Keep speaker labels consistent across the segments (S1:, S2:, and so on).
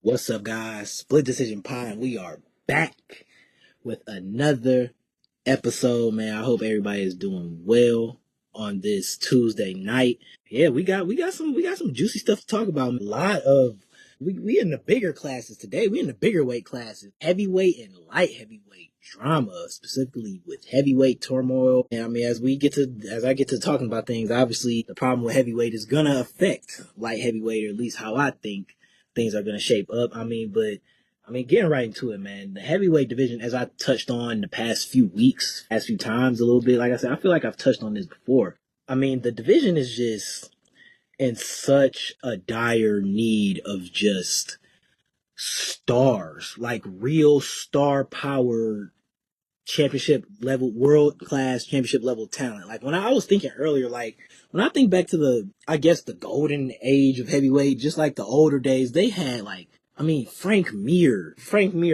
S1: What's up, guys? Split Decision Pod. We are back with another episode, man. I hope everybody is doing well on this Tuesday night. Yeah, we got some juicy stuff to talk about. A lot of we in the bigger classes today. We in the bigger weight classes, heavyweight and light heavyweight drama, specifically with heavyweight turmoil. And I mean, as I get to talking about things, obviously the problem with heavyweight is gonna affect light heavyweight, or at least how I think things are gonna shape up. Getting right into it, man. The heavyweight division, as I touched on the past few weeks, past few times a little bit, like I said, I feel like I've touched on this before. I mean, the division is just in such a dire need of just stars, like real star power championship level, world class championship level talent. Like when I was thinking earlier, like when I think back to I guess the golden age of heavyweight, just like the older days, they had Frank Mir,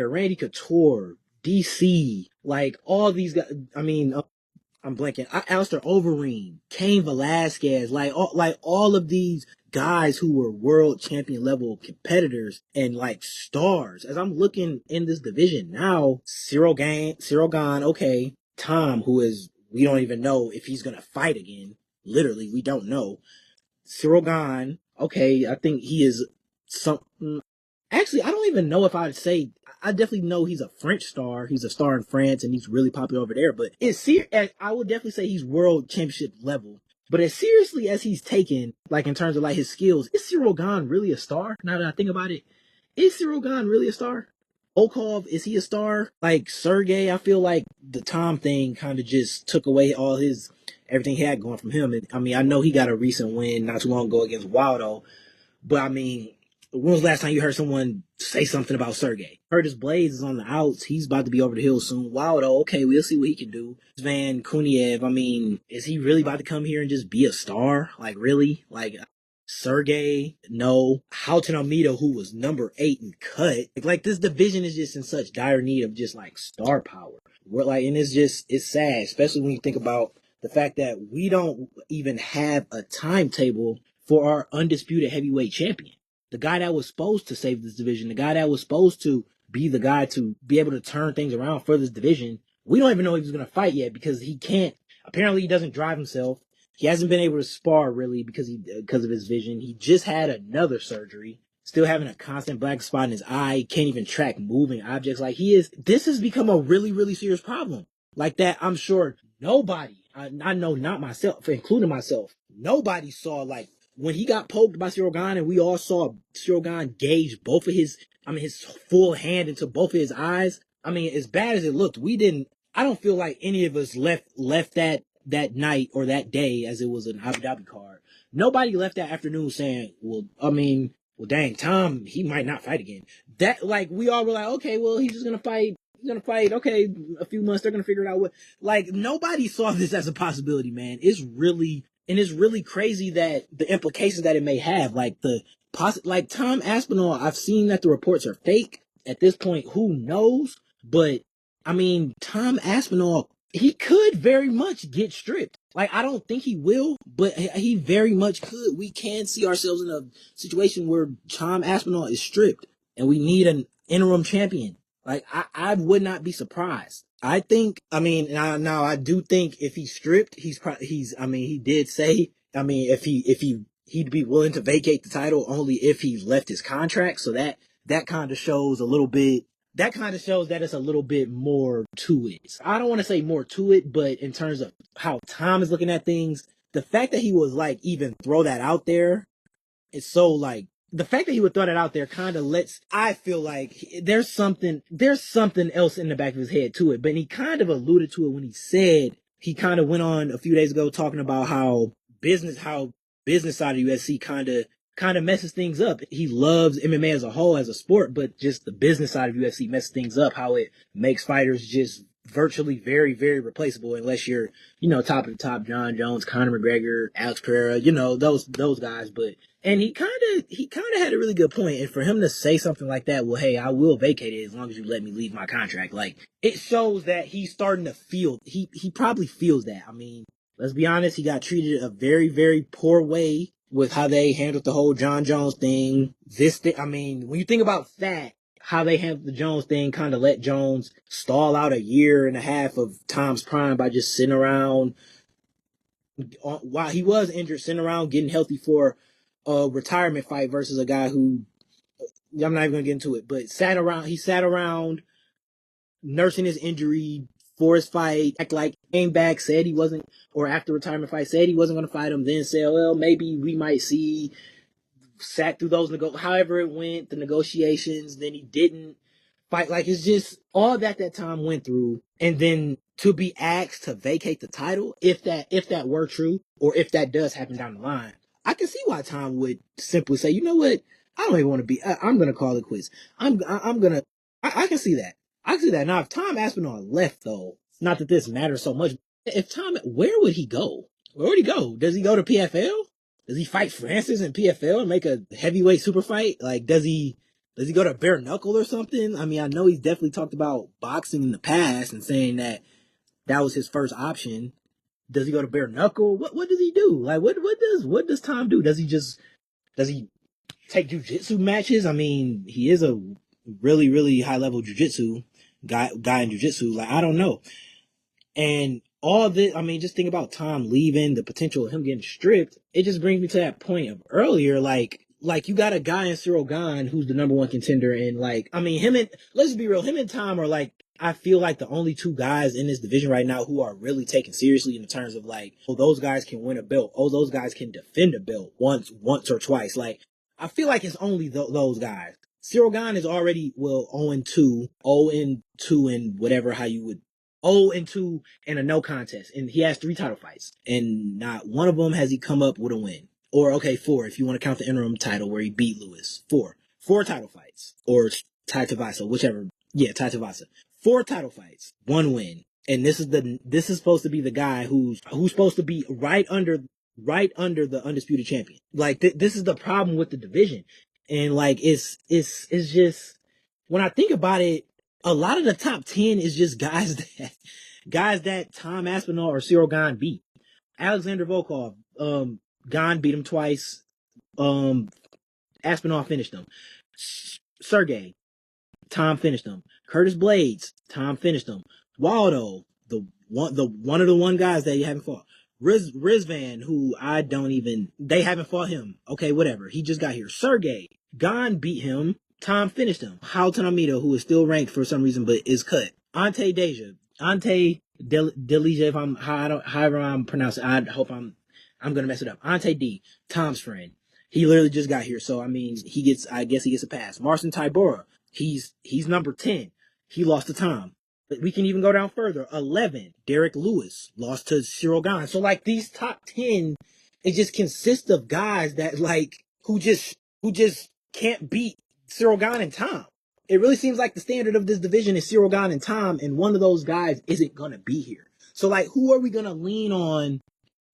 S1: Randy Couture, DC, like all these guys. I'm blanking. Alistair Overeem, Cain Velasquez, like all of these guys who were world champion level competitors and like stars. As I'm looking in this division now, Cyril Gane, okay, Tom, who is we don't even know if he's gonna fight again. Literally, we don't know. Cyril Gane, okay, I think he is some. Actually, I don't even know if I'd say. I definitely know he's a French star. He's a star in France, and he's really popular over there. But I would definitely say he's world championship level. But as seriously as he's taken, like in terms of like his skills, is Cyril Gane really a star? Now that I think about it, is Cyril Gane really a star? Volkov, is he a star? Like Sergey, I feel like the Tom thing kind of just took away all his everything he had going from him. And, I mean, I know he got a recent win not too long ago against Waldo, but I mean, when was the last time you heard someone say something about Sergey? Curtis Blades is on the outs. He's about to be over the hill soon. Wildo, okay, we'll see what he can do. Van Kuniev, I mean, is he really about to come here and just be a star? Like, really? Like, Sergey, no. Houghton Almeida, who was number 8 and cut. Like, this division is just in such dire need of just, like, star power. And it's sad, especially when you think about the fact that we don't even have a timetable for our undisputed heavyweight champion, the guy that was supposed to save this division, the guy that was supposed to be the guy to be able to turn things around for this division. We don't even know if he's going to fight yet because he can't. Apparently, he doesn't drive himself. He hasn't been able to spar really because of his vision. He just had another surgery. Still having a constant black spot in his eye. Can't even track moving objects like he is. This has become a really, really serious problem. Like that, I'm sure nobody, I know not myself, including myself, nobody saw like when he got poked by Cyril Gane and we all saw Cyril Gane gauge his full hand into both of his eyes. I mean, as bad as it looked, I don't feel like any of us left that night or that day, as it was an Abu Dhabi card. Nobody left that afternoon saying, well, dang, Tom, he might not fight again. That, like, we all were like, okay, well, he's just gonna fight. He's gonna fight. Okay, a few months, they're gonna figure it out. Like, nobody saw this as a possibility, man. It's really crazy that the implications that it may have, like like Tom Aspinall, I've seen that the reports are fake. At this point, who knows? But I mean, Tom Aspinall, he could very much get stripped. Like, I don't think he will, but he very much could. We can see ourselves in a situation where Tom Aspinall is stripped and we need an interim champion. Like, I would not be surprised. I think, I mean, now I do think if he's stripped, he did say, I mean, he'd be willing to vacate the title only if he left his contract. So that kind of shows that it's a little bit more to it. I don't want to say more to it, but in terms of how Tom is looking at things, the fact that he was like even throw that out there, it's so like the fact that he would throw that out there kind of I feel like there's something else in the back of his head to it. But he kind of alluded to it when he kind of went on a few days ago talking about how business side of UFC kind of messes things up. He loves MMA as a whole, as a sport, but just the business side of UFC messes things up, how it makes fighters just virtually very, very replaceable unless you're, top of the top, John Jones, Conor McGregor, Alex Pereira, those guys. But, and he kind of had a really good point. And for him to say something like that, well, hey, I will vacate it as long as you let me leave my contract. Like, it shows that he's starting to feel, he probably feels that. I mean, let's be honest, he got treated a very, very poor way with how they handled the whole John Jones thing. I mean, when you think about that, how they handled the Jones thing kind of let Jones stall out a year and a half of Tom's prime by just sitting around while he was injured, sitting around getting healthy for a retirement fight versus a guy who, I'm not even gonna get into it, but he sat around nursing his injury for his fight, act like came back, said he wasn't, or after retirement fight, said he wasn't going to fight him, then said, well, maybe we might see, sat through those, however it went, the negotiations, then he didn't fight. Like, it's just all that Tom went through. And then to be asked to vacate the title, if that were true, or if that does happen down the line, I can see why Tom would simply say, you know what? I don't even want to be, I'm going to call it quits. I'm going to, I can see that. I can see that. Now, if Tom Aspinall left, though, not that this matters so much, if Tom, where would he go? Where would he go? Does he go to PFL? Does he fight Francis in PFL and make a heavyweight super fight? Like, does he go to bare knuckle or something? I mean, I know he's definitely talked about boxing in the past and saying that was his first option. Does he go to bare knuckle? What does he do? Like, what does Tom do? Does he take jiu-jitsu matches? I mean, he is a really, really high level jiu-jitsu guy in jiu-jitsu. Like, I don't know. And all this, I mean, just think about Tom leaving, the potential of him getting stripped. It just brings me to that point of earlier, like you got a guy in Cyril Gane who's the number one contender, and like, I mean, let's be real, him and Tom are like, I feel like the only two guys in this division right now who are really taken seriously in terms of like, oh, those guys can win a belt. Oh, those guys can defend a belt once or twice. Like, I feel like it's only those guys. Cyril Gane is already, 0-2, 0-2 and whatever, how you would, 0-2 and a no contest. And he has 3 title fights. And not one of them has he come up with a win. Or, okay, 4 if you want to count the interim title where he beat Lewis. 4 title fights. Or Tai Tuivasa, whichever. Yeah, Tai Tuivasa. 4 title fights, 1 win. And this is supposed to be the guy who's supposed to be right under the undisputed champion. Like, this is the problem with the division. And like, it's just, when I think about it, a lot of the top 10 is just guys that Tom Aspinall or Cyril Gane beat. Alexander Volkov, Gane beat him twice. Aspinall finished him. Sergey, Tom finished him. Curtis Blades, Tom finished him. Waldo, the one of the one guys that you haven't fought. Rizvan, who they haven't fought him. Okay, whatever. He just got here. Sergey, Gane beat him. Tom finished him. Halton Amito, who is still ranked for some reason, but is cut. Ante Delija, however I'm pronouncing it, I hope I'm gonna mess it up. Ante D, Tom's friend. He literally just got here, so I mean, I guess he gets a pass. Marcin Tybura, he's number 10. He lost to Tom. But we can even go down further. 11, Derek Lewis lost to Cyril Gane. So like, these top 10, it just consists of guys that like, who just can't beat Cyril Gane and Tom. It really seems like the standard of this division is Cyril Gane and Tom, and one of those guys isn't gonna be here. So like, who are we gonna lean on?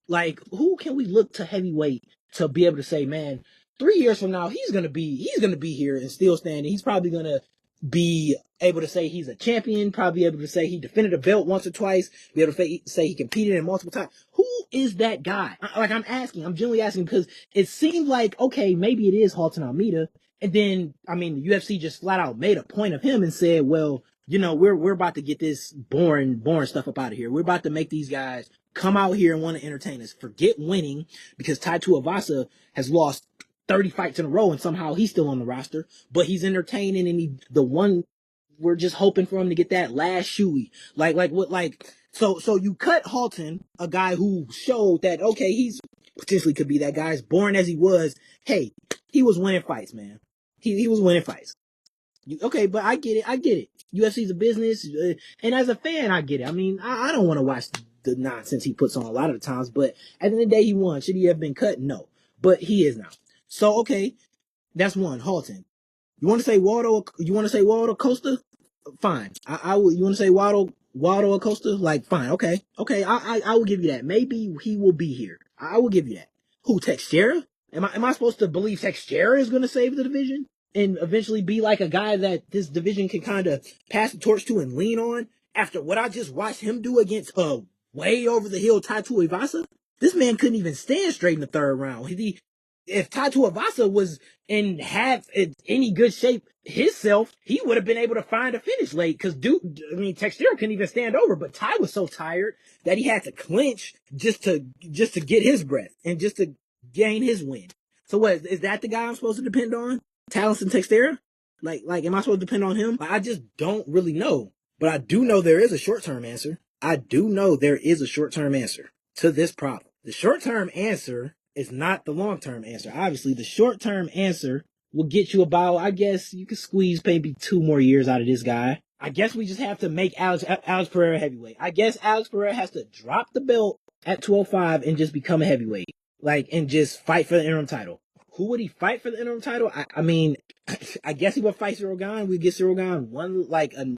S1: Like, who can we look to heavyweight to be able to say, man, 3 years from now, he's gonna be here and still standing. He's probably gonna be able to say he's a champion, probably able to say he defended a belt once or twice, be able to say he competed in multiple times. Who is that guy? I'm genuinely asking, because it seemed like, okay, maybe it is Halton Almeida. And then, I mean, the UFC just flat out made a point of him and said, well, you know, we're about to get this boring stuff up out of here. We're about to make these guys come out here and want to entertain us. Forget winning, because Tai Tuivasa has lost 30 fights in a row and somehow he's still on the roster, but he's entertaining, and we're just hoping for him to get that last shoey. So you cut Halton, a guy who showed that, okay, he's potentially could be that guy, as boring as he was. Hey, he was winning fights, man. He was winning fights. Okay, but I get it. UFC's a business, and as a fan, I get it. I mean, I don't want to watch the nonsense he puts on a lot of the times, but at the end of the day, he won. Should he have been cut? No. But he is now. So, okay, that's one. Halton. You want to say Waldo Costa? Fine. I will. You want to say Waldo Acosta? Like, fine. Okay. I will give you that. Maybe he will be here. I will give you that. Who, Teixeira? Am I supposed to believe Teixeira is going to save the division and eventually be like a guy that this division can kind of pass the torch to and lean on after what I just watched him do against way over the hill Tai Tuivasa? This man couldn't even stand straight in the 3rd round. if Tai Tuivasa was in any good shape himself, he would have been able to find a finish late. Because Texera couldn't even stand over, but Ty was so tired that he had to clinch just to get his breath and just to gain his win. So what is that the guy I'm supposed to depend on? Taliesin Texera? Like, am I supposed to depend on him? I just don't really know. But I do know there is a short-term answer. I do know there is a short-term answer to this problem. The short-term answer is not the long-term answer. Obviously, the short-term answer will get you about, I guess, you could squeeze maybe 2 more years out of this guy. I guess we just have to make Alex Pereira heavyweight. I guess Alex Pereira has to drop the belt at 205 and just become a heavyweight. And just fight for the interim title. Who would he fight for the interim title? I mean, I guess he would fight Cyril Gane. We get Cyril Gane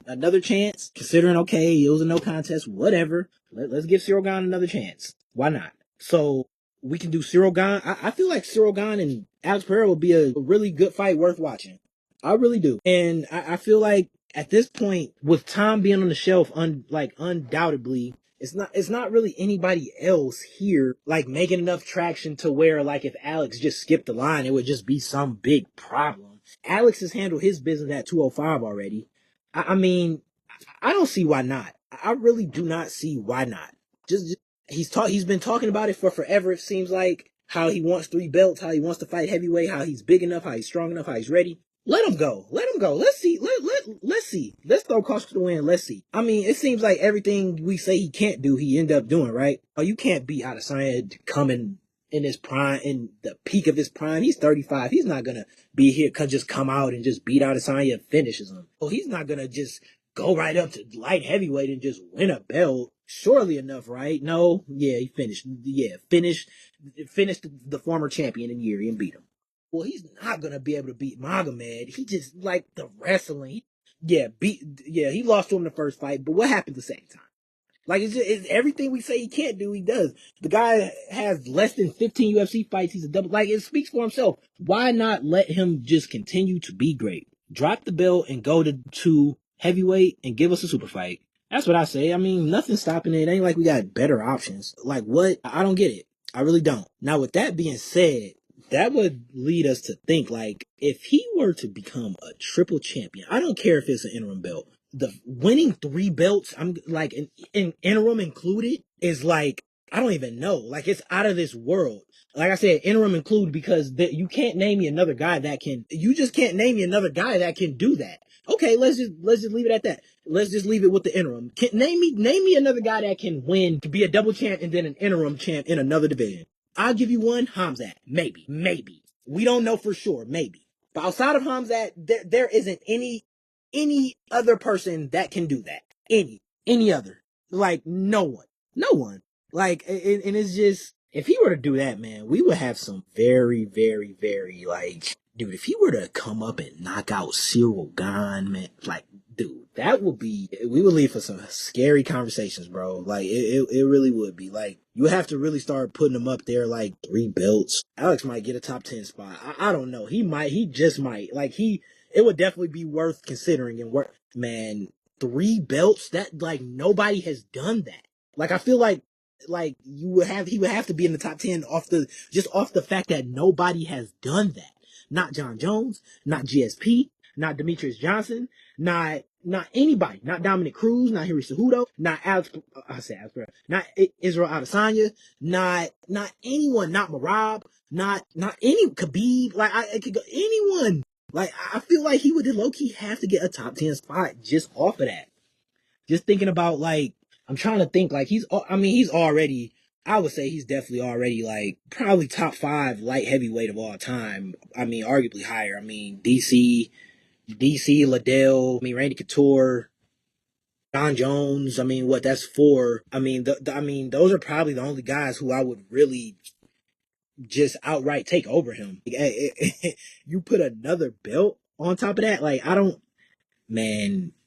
S1: another chance. Considering, okay, it was a no contest, whatever. Let's give Cyril Gane another chance. Why not? So we can do Cyril Gane. I feel like Cyril Gane and Alex Pereira will be a really good fight worth watching. I really do. And I feel like at this point, with Tom being on the shelf, undoubtedly, it's not really anybody else here making enough traction to where if Alex just skipped the line, it would just be some big problem. Alex has handled his business at 205 already. I mean, I don't see why not. I really do not see why not. Just he's been talking about it for forever. It seems like how he wants 3 belts, how he wants to fight heavyweight, how he's big enough, how he's strong enough, how he's ready. Let him go. Let him go. Let's see. Let's see. Let's throw caution to the wind. Let's see. I mean, it seems like everything we say he can't do, he end up doing, right? Oh, you can't beat Adesanya coming in his prime, in the peak of his prime. He's 35. He's not gonna be here, just come out and just beat Adesanya and finishes him. Oh, he's not gonna just go right up to light heavyweight and just win a belt. Surely enough, right? No. Yeah, he finished. Yeah, finished the former champion in Yuri and beat him. Well, he's not gonna be able to beat Magomed. He just the wrestling. He lost to him the first fight, but what happened the second time? It's everything we say he can't do, he does. The guy has less than 15 UFC fights. He's a double. It speaks for himself. Why not let him just continue to be great? Drop the belt and go to heavyweight and give us a super fight. That's what I say. I mean, nothing's stopping it. It ain't like we got better options. What? I don't get it. I really don't. Now, with that being said, that would lead us to think if he were to become a triple champion, I don't care if it's an interim belt. The winning 3 belts, I'm in interim included, is I don't even know. It's out of this world. Like I said, interim included because you can't name me another guy that can. You just can't name me another guy that can do that. Okay, let's just leave it at that. Let's just leave it with the interim. Name me another guy that can win, to be a double champ and then an interim champ in another division. I'll give you one, Hamzat. Maybe. We don't know for sure. Maybe. But outside of Hamzat, there isn't any other person that can do that. Any other. No one. No one. And it's just, if he were to do that, man, we would have some very, very, very, dude, if he were to come up and knock out Cyril Gane, man, dude, that would be, we would leave for some scary conversations, bro. It really would be. You have to really start putting him up there, 3 belts. Alex might get a top 10 spot. I don't know. He just might. It would definitely be worth considering and work. Man, 3 belts, that, nobody has done that. I feel he would have to be in the top 10 off the fact that nobody has done that. Not John Jones, not GSP, not Demetrius Johnson, not anybody, not Dominic Cruz, not Henry Cejudo, not Alex Pereira, not Israel Adesanya, not anyone, not Marab, not any Khabib, I could go anyone. I feel like he would low-key have to get a top 10 spot just off of that. Just thinking about I'm trying to think he's already, I would say he's definitely already probably top 5 light heavyweight of all time. I mean, arguably higher. I mean, DC, Liddell, Randy Couture, John Jones. I mean, that's 4. I mean, those are probably the only guys who I would really just outright take over him. You put another belt on top of that,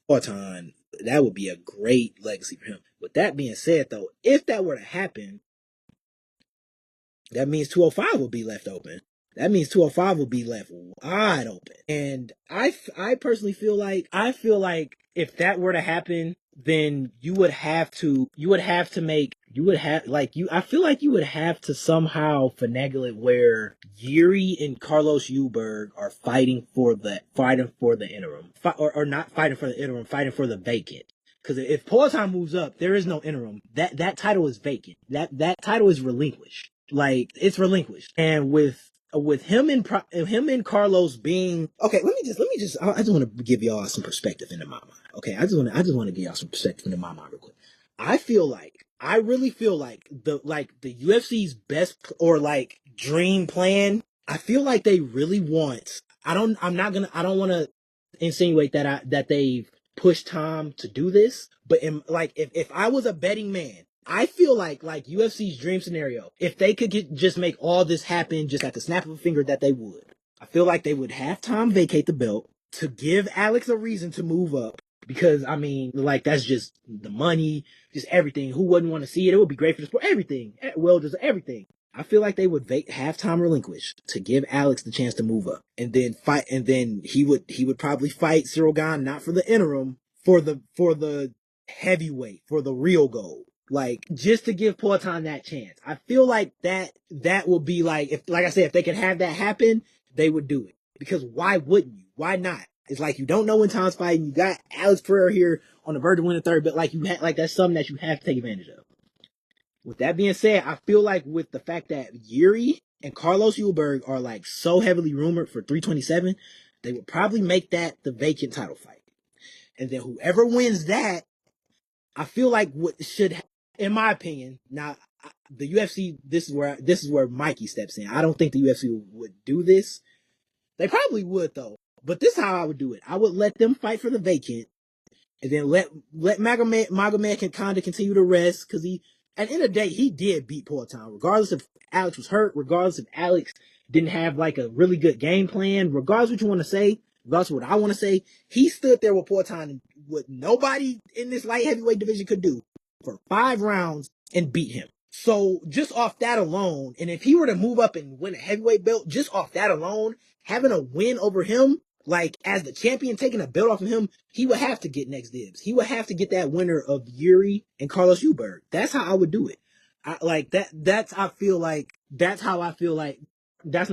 S1: all time, that would be a great legacy for him. With that being said, though, if that were to happen, that means 205 will be left open. That means 205 will be left wide open. And I personally feel if that were to happen, then you would have to make you would have I feel like you would have to somehow finagle it where Yuri and Carlos Uberg are fighting for the interim, or not fighting for the interim, fighting for the vacant. Because if Poatan moves up, there is no interim. That title is vacant. That title is relinquished. Like, it's relinquished. And with him and Carlos being okay, let me just I just want to give y'all some perspective into my mind. Okay, I just want to give y'all some perspective into my mind real quick. I really feel like the UFC's best or like dream plan. I feel like they really want. I don't want to insinuate that they've pushed Tom to do this, but if I was a betting man, I feel like UFC's dream scenario, if they could just make all this happen just at the snap of a finger, that they would. I feel like they would have Tom vacate the belt to give Alex a reason to move up. Because, I mean, like, that's just the money, just everything. Who wouldn't want to see it? It would be great for the sport. Everything. Well, just everything. I feel like they would have Tom relinquished to give Alex the chance to move up. And then he would probably fight Cyril Gane, not for the interim, for the heavyweight, for the real gold. Like, just to give Poatan that chance. I feel like that will be like, like I said, if they could have that happen, they would do it. Because why wouldn't you? Why not? It's like, you don't know when Tom's fighting. You got Alex Pereira here on the verge of winning third, but that's something that you have to take advantage of. With that being said, I feel like with the fact that Yuri and Carlos Uberg are like so heavily rumored for 327, they would probably make that the vacant title fight. And then whoever wins that, I feel like in my opinion, now the UFC, this is where Mikey steps in. I don't think the UFC would do this. They probably would though. But this is how I would do it. I would let them fight for the vacant, and then let Magomed kind of continue to rest, because at the end of the day, he did beat Poatan, regardless if Alex was hurt, regardless if Alex didn't have like a really good game plan, regardless what you want to say, regardless of what I want to say, he stood there with Poatan and what nobody in this light heavyweight division could do for 5 rounds and beat him. So just off that alone, and if he were to move up and win a heavyweight belt, just off that alone, having a win over him, like as the champion, taking a belt off of him, he would have to get next dibs. He would have to get that winner of Yuri and Carlos Uberg. That's how I would do it. That's how I feel like, that's not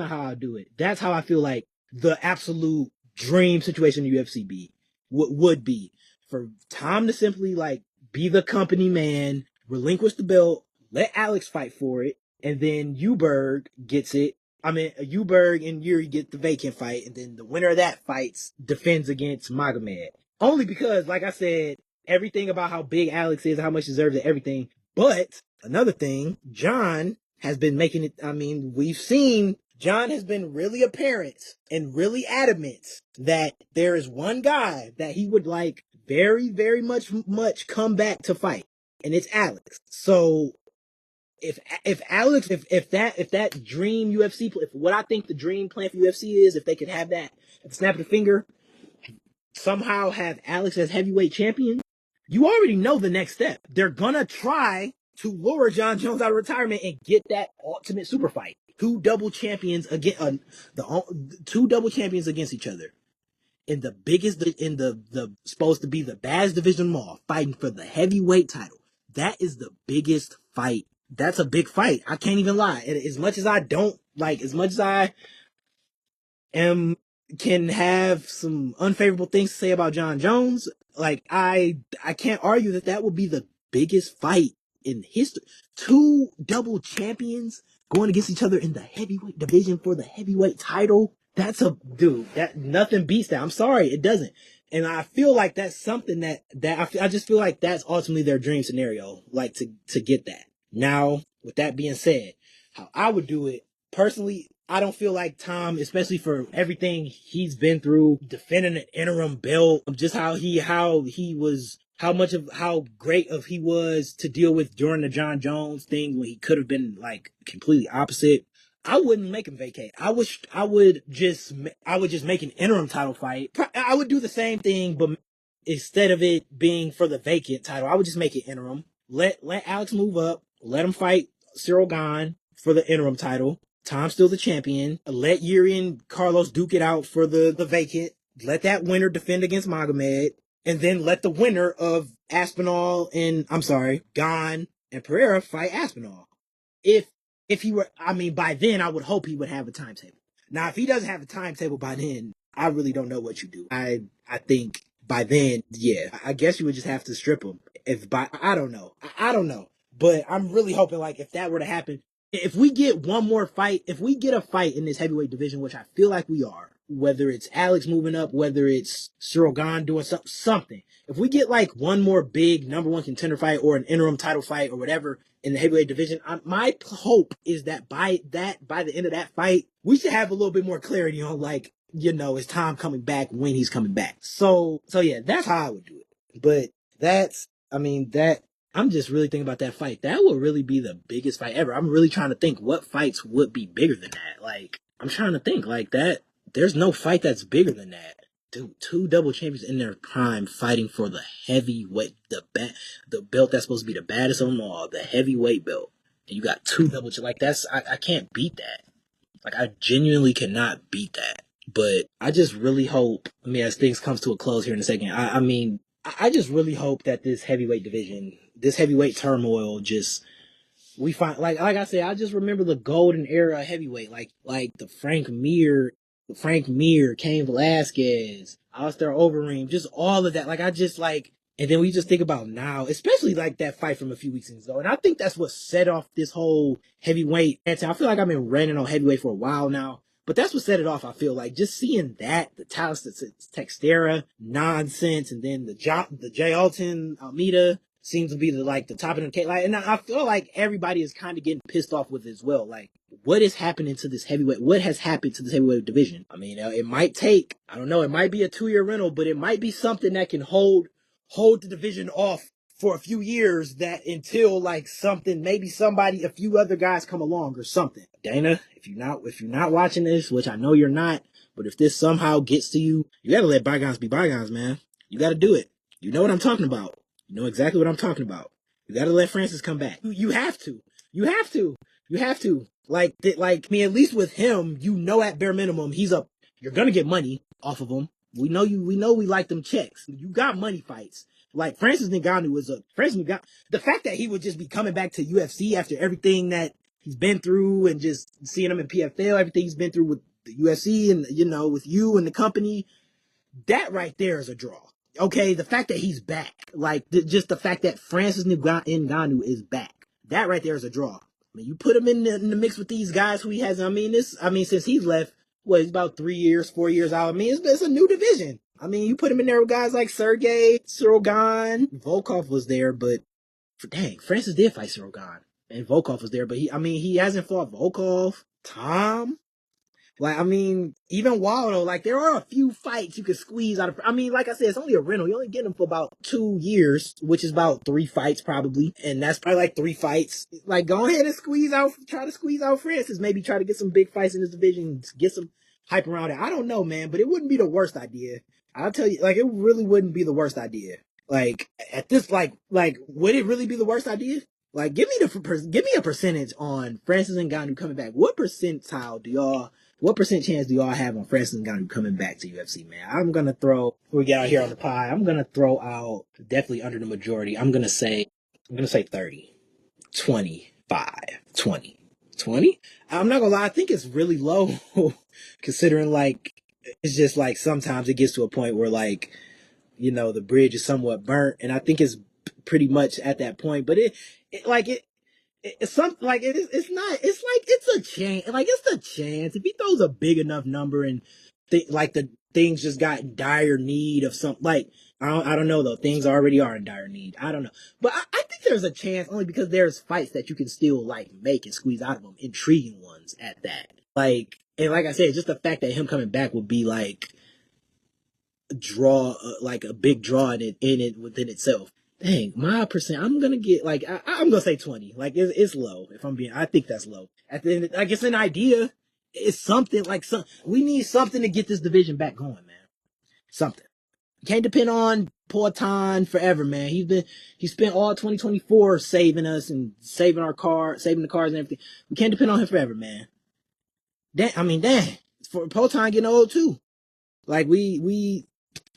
S1: how I do it. That's how I feel like the absolute dream situation in the UFC would be for Tom to simply like be the company man, relinquish the belt, let Alex fight for it, and then Uberg gets it. I mean, Uberg and Yuri get the vacant fight, and then the winner of that fights defends against Magomed. Only because, like I said, everything about how big Alex is, how much he deserves it, everything. But another thing, John has been making it. I mean, we've seen John has been really apparent and really adamant that there is one guy that he would like very, very much come back to fight, and it's Alex. So if that dream UFC, if what I think the dream plan for UFC is, if they could have that at the snap of the finger, somehow have Alex as heavyweight champion, you already know the next step. They're gonna try to lure John Jones out of retirement and get that ultimate super fight. Two double champions against each other in the supposed to be the baddest division of them all, fighting for the heavyweight title. That is the biggest fight. That's a big fight. I can't even lie. As much as I can have some unfavorable things to say about John Jones, like I can't argue that would be the biggest fight in history. 2 double champions going against each other in the heavyweight division for the heavyweight title. That nothing beats that. I'm sorry, it doesn't. And I feel like that's something that I just feel like that's ultimately their dream scenario, like to get that. Now, with that being said, how I would do it personally, I don't feel like Tom, especially for everything he's been through, defending an interim belt, just how great he was to deal with during the John Jones thing when he could have been like completely opposite. I wouldn't make him vacate. I would just make an interim title fight. I would do the same thing, but instead of it being for the vacant title, I would just make it interim. Let Alex move up. Let him fight Cyril Gane for the interim title. Tom's still the champion. Let Yuri and Carlos duke it out for the vacant. Let that winner defend against Magomed. And then let the winner of Gane and Pereira fight Aspinall. If he were, I mean, by then I would hope he would have a timetable. Now, if he doesn't have a timetable by then, I really don't know what you do. I think by then, yeah, I guess you would just have to strip him. If by, I don't know, I don't know, but I'm really hoping like if that were to happen, if we get one more fight, if we get a fight in this heavyweight division, which I feel like we are, whether it's Alex moving up, whether it's Cyril Gane doing something, if we get like one more big number one contender fight or an interim title fight or whatever in the heavyweight division, my hope is that by the end of that fight, we should have a little bit more clarity on like, you know, is Tom coming back, when he's coming back. So yeah, that's how I would do it. But that's, I mean, that, I'm just really thinking about that fight. That would really be the biggest fight ever. I'm really trying to think what fights would be bigger than that. Like, I'm trying to think like that. There's no fight that's bigger than that. Dude, two double champions in their prime fighting for the heavyweight, the belt that's supposed to be the baddest of them all, the heavyweight belt. And you got two double, like that's, I can't beat that. Like, I genuinely cannot beat that. But I just really hope, I mean, as things comes to a close here in a second, I mean, I just really hope that this heavyweight division, this heavyweight turmoil just, we find, like I said, I just remember the golden era heavyweight, like the Frank Mir, Cain Velasquez, Alistair Overeem, just all of that. Like, I just like, and then we just think about now, especially like that fight from a few weeks ago. And I think that's what set off this whole heavyweight. I feel like I've been ranting on heavyweight for a while now, but that's what set it off. I feel like just seeing that, the Talis Textera nonsense, and then the J. Alton Almeida seems to be the top of the cake. Like, and I feel like everybody is kind of getting pissed off with it as well. Like, what is happening to this heavyweight? What has happened to this heavyweight division? I mean, it might take, I don't know, it might be a 2-year rental, but it might be something that can hold the division off for a few years, that until like something, maybe somebody, a few other guys come along or something. Dana, if you're not watching this, which I know you're not, but if this somehow gets to you, you gotta let bygones be bygones, man. You gotta do it. You know what I'm talking about. You know exactly what I'm talking about. You gotta let Francis come back. You have to. You have to. You have to. Like, I mean, at least with him, you know, at bare minimum, you're gonna get money off of him. We know we like them checks. You got money fights. Like, Francis Ngannou the fact that he would just be coming back to UFC after everything that he's been through, and just seeing him in PFL, everything he's been through with the UFC and, you know, with you and the company, that right there is a draw. Okay, the fact that he's back, like, just the fact that Francis Ngannou is back, that right there is a draw. I mean, you put him in the mix with these guys who he has. I mean, since he's left, he's about 4 years out. I mean, it's a new division. I mean, you put him in there with guys like Sergey, Cyril Gane, Volkov was there, but dang, Francis did fight Cyril Gane, and Volkov was there, but he hasn't fought Volkov, Tom. Like, I mean, even Waldo, like, there are a few fights you could squeeze out of, I mean, like I said, it's only a rental. You only get them for about 2 years, which is about 3 fights probably. And that's probably like 3 fights. Like, go ahead and try to squeeze out Francis. Maybe try to get some big fights in this division, get some hype around it. I don't know, man, but it wouldn't be the worst idea. I'll tell you, like, it really wouldn't be the worst idea. Like, at this, like, would it really be the worst idea? Like, give me a percentage on Francis Ngannou coming back. What percent chance do y'all have on Francis Ngannou coming back to UFC, man? I'm going to throw, we get out here on the pie, I'm going to throw out definitely under the majority. I'm going to say 30, 25, 20, 20. I'm not going to lie. I think it's really low considering, like, it's just like sometimes it gets to a point where, like, you know, the bridge is somewhat burnt, and I think it's pretty much at that point, but it's something like it's not, it's like, it's a chance, like, it's a chance if he throws a big enough number, and like the things just got in dire need of something, like, I don't know though, things already are in dire need, I don't know, but I think there's a chance, only because there's fights that you can still like make and squeeze out of them, intriguing ones at that, like, and like I said, just the fact that him coming back would be like draw, like a big draw in it within itself. Dang, my percent, I'm gonna get, like, I'm gonna say 20. Like, it's low. I think that's low. At the end, like, it's an idea. It's something, like, we need something to get this division back going, man. Something. You can't depend on Poitin forever, man. He spent all 2024 saving us and saving the cars and everything. We can't depend on him forever, man. Dang, for Poitin getting old too. Like, we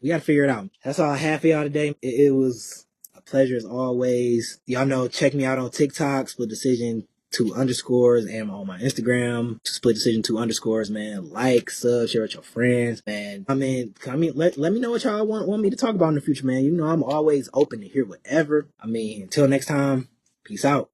S1: gotta figure it out. That's all I have for y'all today. It was Pleasure as always. Y'all know, check me out on TikTok, Split Decision 2_, and on my Instagram, Split Decision 2_, man. Like, sub, share with your friends, man. Let me know what y'all want me to talk about in the future, man. You know, I'm always open to hear whatever. Until next time, peace out.